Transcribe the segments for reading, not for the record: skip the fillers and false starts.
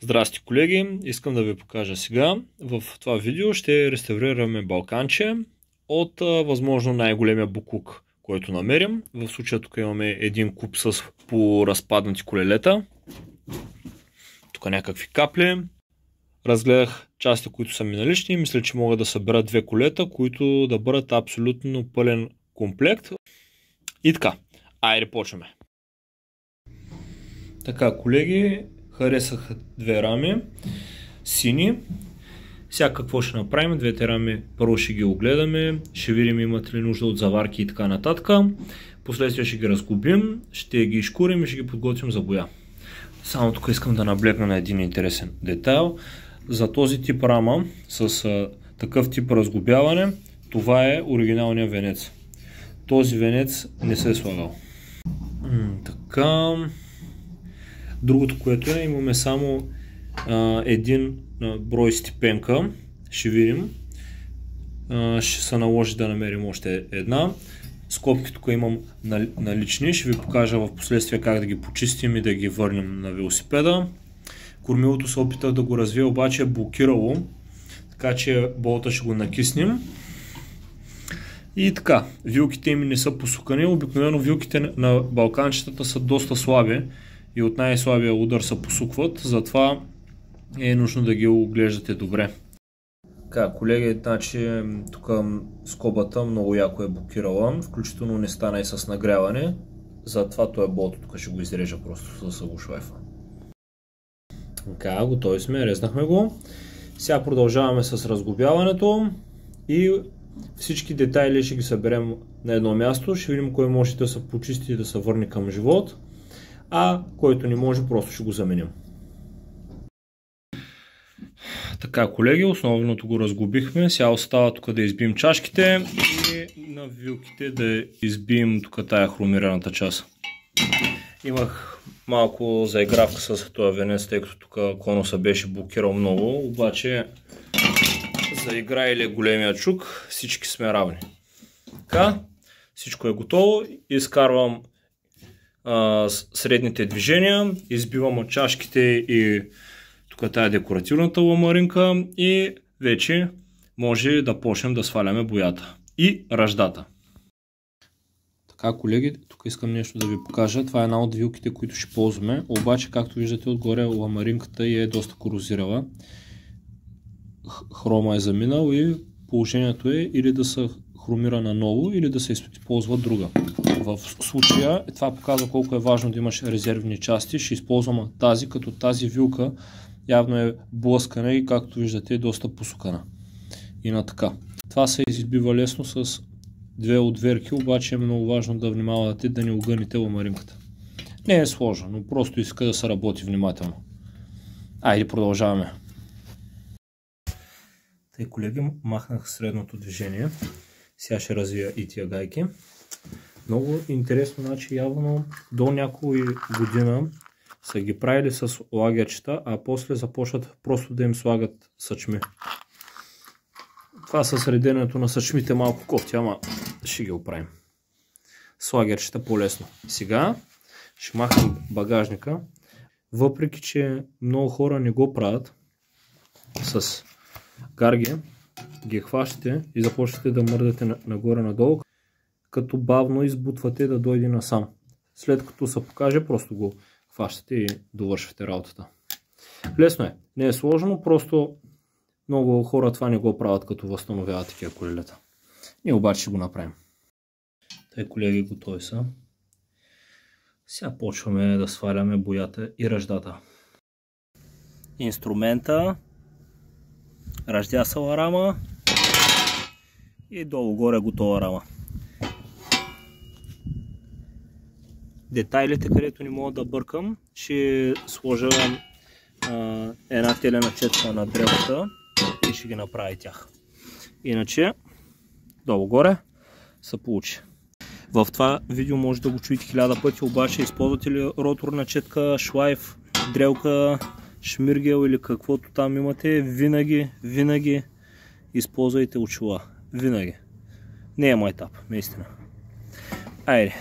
Здрасти, колеги! Искам да ви покажа сега. В това видео ще реставрираме балканче от възможно най-големия буклук, който намерим. В случая тук имаме един куп с поразпаднати колелета. Тук някакви капли. Разгледах части, които са ми налични. Мисля, че мога да събера две колета, които да бъдат абсолютно пълен комплект. И така, айде почваме. Така, колеги, харесах две рами, сини. Сега какво ще направим? Двете рами първо ще ги огледаме, ще видим имат ли нужда от заварки и така нататък. Последствие ще ги разглобим, ще ги изкурим и ще ги подготвим за боя. Само тук искам да наблегна на един интересен детайл. За този тип рама с такъв тип разглобяване, това е оригиналният венец. Този венец не се е слагал. Така. Другото, което е, имаме само един брой степенка. Ще видим. Ще се наложи да намерим още една. Скобки тук имам налични. Ще ви покажа в последствие как да ги почистим и да ги върнем на велосипеда. Кормилото се опитах да го развия, обаче е блокирало. Така че болта ще го накиснем. И така, вилките им не са посукани. Обикновено вилките на балканчетата са доста слаби и от най-слабия удар се посукват, затова е нужно да ги оглеждате добре. Така, колеги, значи тук скобата много яко е блокирала, включително не стана и с нагряване, затова този болт тук ще го изрежа просто с шлайфа. Така, готови сме, резнахме го. Сега продължаваме с разглобяването и всички детайли ще ги съберем на едно място, ще видим кой може да се почисти и да се върне към живот, а който не може, просто ще го заменим. Така, колеги, основното го разглобихме, сега остава тук да избием чашките и на вилките да избием тук тая хромираната част. Имах малко заигравка с този венец, тъй като тук конуса беше блокирал много, обаче заиграли големия чук, всички сме равни. Така, всичко е готово, изкарвам средните движения, избивам от чашките и тук тая декоративната ламаринка и вече може да почнем да сваляме боята и ръждата. Така, колеги, тук искам нещо да ви покажа. Това е една от вилките, които ще ползваме, обаче както виждате отгоре ламаринката е доста корозирала. Хрома е заминал и положението е или да се хромира наново, или да се използва друга. В случая това показва колко е важно да имаш резервни части. Ще използвам тази, като тази вилка явно е блъскана и както виждате е доста посукана. И на така. Това се избива лесно с две отверки, обаче е много важно да внимавате да не огъните ламаринката. Не е сложно, но просто иска да се работи внимателно. Айде продължаваме. Тъй, колеги, махнах средното движение. Сега ще развия и тия гайки. Много интересно, значи явно до някоя година са ги правили с лагерчета, а после започват просто да им слагат съчми. Това с реденето на съчмите малко кофти, ама ще ги оправим. С лагерчета по-лесно. Сега ще махам багажника, въпреки че много хора не го правят с гарги, ги хващате и започвате да мърдате нагоре-надолу, като бавно избутвате да дойде насам. След като се покаже, просто го хващате и довършвате работата. Лесно е, не е сложно, просто много хора това не го правят, като възстановяват такива колелета. Ние обаче ще го направим. Тъй, колеги, готови са. Сега почваме да сваляме боята и ръждата. Инструмента, ръждясала рама и долу-горе готова рама. Детайлите, където не мога да бъркам, ще сложа една телена четка на дрелата и ще ги направя тях. Иначе, долу-горе се получи. В това видео може да го чуете 1000 пъти, обаче използвате ли роторна четка, шлайф, дрелка, шмиргел или каквото там имате, винаги използвайте очила. Винаги. Не е майтап, наистина. Айде.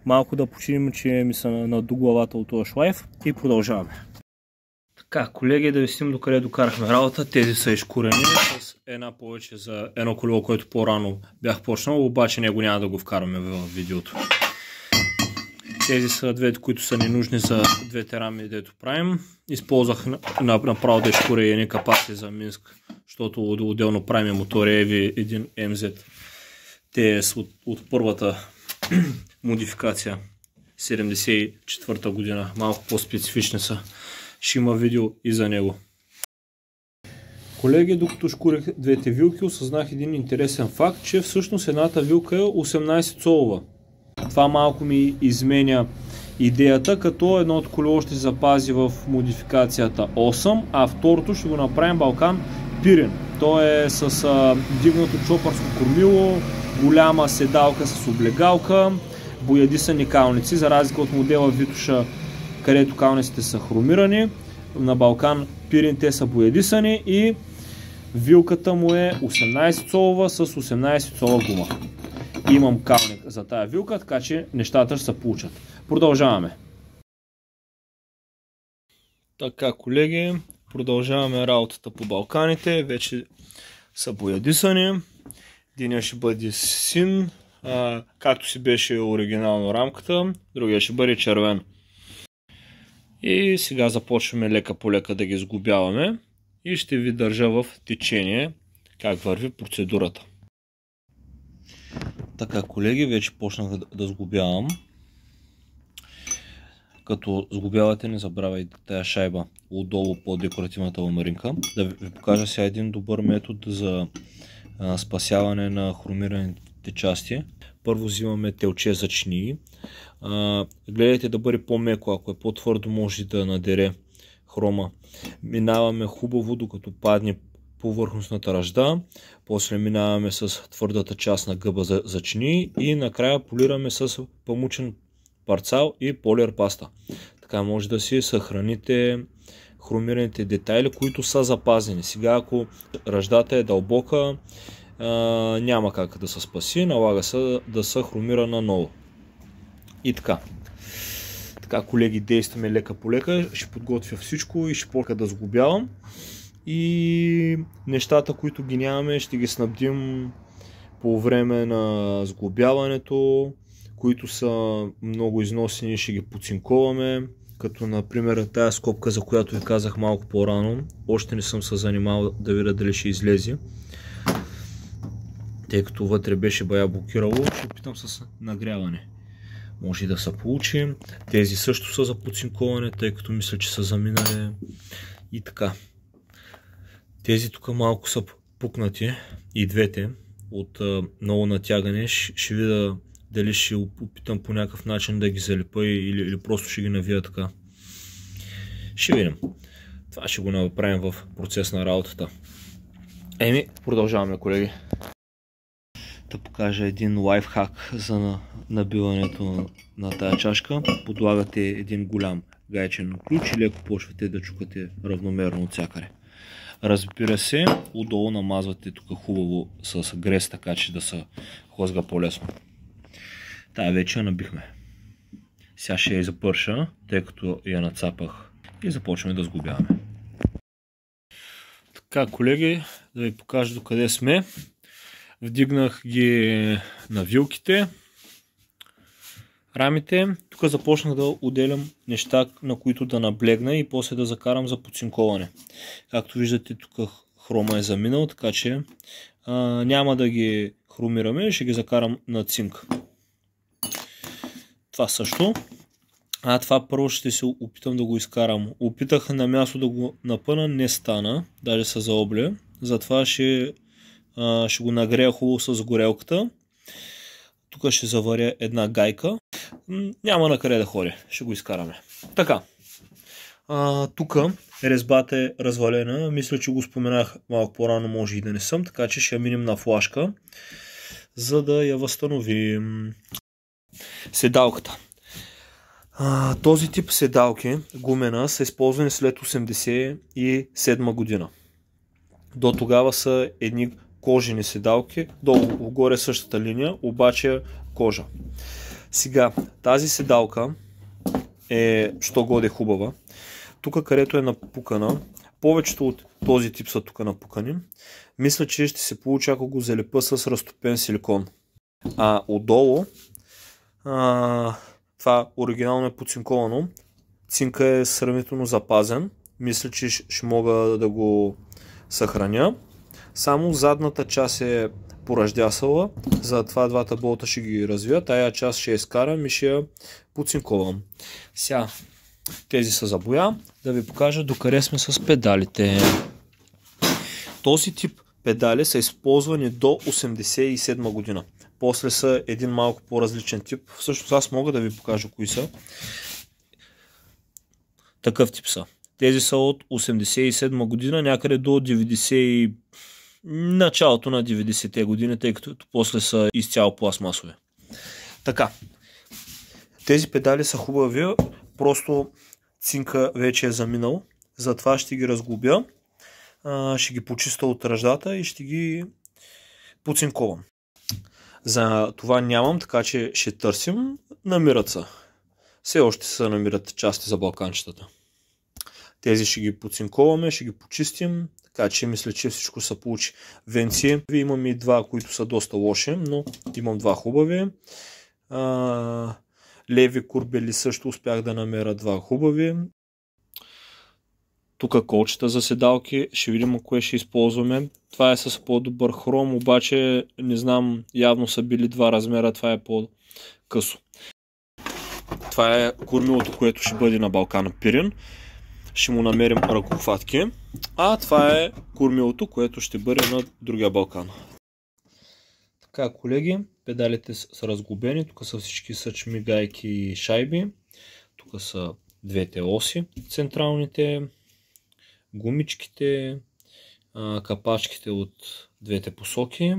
Малко да починим, че ми се наду главата от този шлайф и продължаваме. Така, колеги, да висим докъде докарахме работа. Тези са изкурени с една повече за едно колело, което по-рано бях почнал, обаче него няма да го вкараме в видеото. Тези са двете, които са ненужни за двете рами, дето правим. Използвах направо да изкуря едни капаци за Минск, защото отделно правим мотори EV1 MZ TS от първата модификация 74-та година. Малко по-специфични са. Ще има видео и за него. Колеги, докато шкурих двете вилки, осъзнах един интересен факт, че всъщност едната вилка е 18 цолова. Това малко ми изменя идеята, като едното колело ще запази в модификацията 8, а второто ще го направим Балкан Пирин. То е с дигнато чопърско кормило, голяма седалка с облегалка, боядисани калници, за разлика от модела Витоша, където калниците са хромирани. На Балкан Пирин те са боядисани и вилката му е 18 цолова с 18 цола гума. Имам калник за тая вилка, така че нещата ще се получат. Продължаваме. Така, колеги, продължаваме работата по балканите. Вече са боядисани. Единият ще бъде син, както си беше оригинално рамката, другия ще бъде червен. И сега започваме лека по лека да ги сглобяваме и ще ви държа в течение как върви процедурата. Така, колеги, вече почнах да сглобявам. Като сглобявате, не забравяйте тая шайба отдолу по декоративната ламаринка. Да ви покажа сега един добър метод за спасяване на хромираните части. Първо взимаме телче за чинии. Гледайте да бъде по-меко, ако е по-твърдо може да надере хрома. Минаваме хубаво докато падне повърхностната ръжда, после минаваме с твърдата част на гъба за чинии и накрая полираме с памучен парцал и полиер паста. Така може да си съхраните хромираните детайли, които са запазени. Сега ако ръждата е дълбока, няма как да се спаси, налага се да се хромира наново. И така. Така, колеги, действаме лека по лека. Ще подготвя всичко и ще почна да сглобявам. И нещата, които ги нямаме, ще ги снабдим по време на сглобяването, които са много износени, ще ги поцинковаме. Като например тая скобка, за която ви казах малко по-рано. Още не съм се занимавал да видя дали ще излезе. Тъй като вътре беше бая блокирало, ще опитам с нагряване. Може и да се получи. Тези също са за поцинковане, тъй като мисля, че са заминали. И така. Тези тук малко са пукнати и двете от много натягане. Ще видя дали ще опитам по някакъв начин да ги залепа или просто ще ги навия така. Ще видим. Това ще го направим в процес на работата. Продължаваме, колеги. Да покажа един лайфхак за набиването на тая чашка. Подлагате един голям гайчен ключ и леко почвате да чукате равномерно от всякъде. Разбира се, отдолу намазвате тук хубаво с грес, така че да се хлъзга по-лесно. Тая вече я набихме. Сега ще я запърша, тъй като я нацапах и започваме да сглобяваме. Така, колеги, да ви покажа докъде сме. Вдигнах ги на вилките, рамите. Тук започнах да отделям неща, на които да наблегна и после да закарам за поцинковане. Както виждате, тук хрома е заминал, така че няма да ги хромираме, ще ги закарам на цинк. Това също. Това първо ще се опитам да го изкарам. Опитах на място да го напъна, не стана, даже се заобле. Затова ще го нагрея хубаво с горелката. Тук ще заваря една гайка. Няма на къде да ходи. Ще го изкараме. Така. Тук резбата е развалена. Мисля, че го споменах малко по-рано, може и да не съм. Така че ще я минем на флашка, за да я възстановим. Седалката. Този тип седалки, гумена, са използвани след 1987 година. До тогава са едни кожени седалки, долу-горе същата линия, обаче кожа. Сега, тази седалка е, що годе хубава, тук където е напукана, повечето от този тип са тук напукани, мисля, че ще се получи, ако го залепа с разтопен силикон. А отдолу, това оригинално е поцинковано, цинка е сравнително запазен, мисля, че ще мога да го съхраня. Само задната част е поръждясала, затова двата болта ще ги развия, тая част ще я изкарам и ще я поцинковам. Сега, тези са за боя, да ви покажа докъде сме с педалите. Този тип педали са използвани до 1987 година. После са един малко по-различен тип. Всъщност аз мога да ви покажа кои са. Такъв тип са. Тези са от 1987 година, някъде до 90, началото на 90-те години, тъй като после са изцяло пластмасови. Така, тези педали са хубави, просто цинка вече е заминал, затова ще ги разглобя, ще ги почиста от ръждата и ще ги поцинковам. За това нямам, така че ще търсим, намират се. Все още се намират части за балканчетата. Тези ще ги поцинковаме, ще ги почистим, така че мисля, че всичко се получи. Венци, имам и два, които са доста лоши, но имам два хубави. Леви курбели също успях да намеря два хубави. Тук колчета за седалки, ще видим кое ще използваме. Това е с по-добър хром, обаче не знам, явно са били два размера, това е по-късо. Това е кормилото, което ще бъде на балкана Пирин. Ще му намерим ръкохватки. А това е кормилото, което ще бъде на другия балкан. Така, колеги, педалите са разглобени. Тук са всички съчми, гайки и шайби. Тук са двете оси, централните, гумичките, капачките от двете посоки,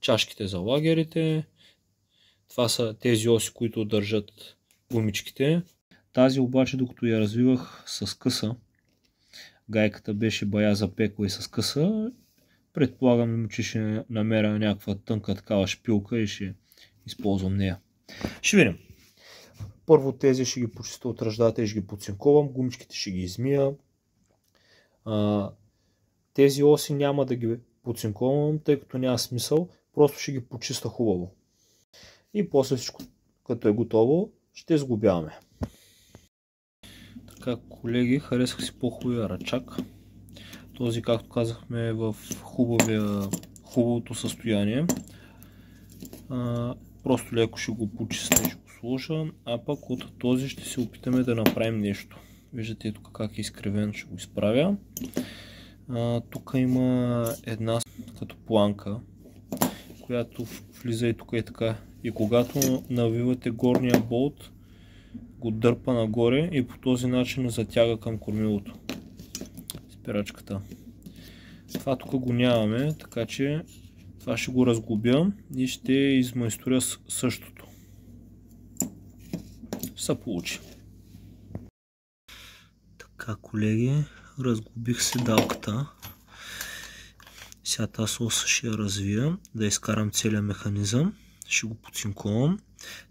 чашките за лагерите. Това са тези оси, които държат гумичките. Тази обаче, докато я развивах с къса, гайката беше бая запекла и с къса, предполагам, че ще намеря някаква тънка такава шпилка и ще използвам нея. Ще видим. Първо тези ще ги почиста от ръждата и ще ги поцинковам, гумичките ще ги измия. Тези оси няма да ги поцинковам, тъй като няма смисъл, просто ще ги почиста хубаво. И после всичко, като е готово, ще сглобяваме. Така, колеги, харесах си по-хубавия ръчак. Този, както казахме, е в хубавото състояние. Просто леко ще го почистя и ще го сложа, а пък от този ще се опитаме да направим нещо. Виждате тук как е изкривен, ще го изправя. Тук има една като планка, която влиза и тук е така. И когато навивате горния болт, го дърпа нагоре и по този начин затяга към кормилото. Спирачката. Това тук го нямаме, така че това ще го разглобя и ще измайсторя същото. Се получи. Така, колеги, разглобих седалката. Сега тази оса ще я развия, да изкарам целият механизъм. Ще го поцинковам.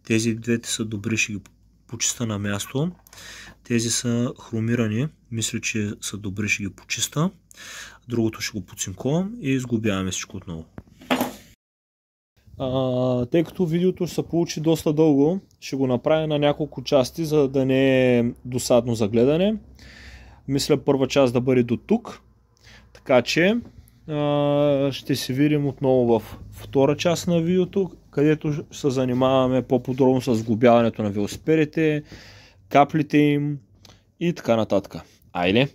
Тези двете са добри, ще ги почиста на място. Тези са хромирани, мисля, че са добри, ще ги почиста. Другото ще го поцинковам и сглобяваме всичко отново. Тъй като видеото ще се получи доста дълго, ще го направя на няколко части, за да не е досадно за гледане. Мисля първа част да бъде до тук, така че ще се видим отново в втора част на видеото, където се занимаваме по-подробно с сглобяването на велосипедите, каплите им и така нататък. Айде!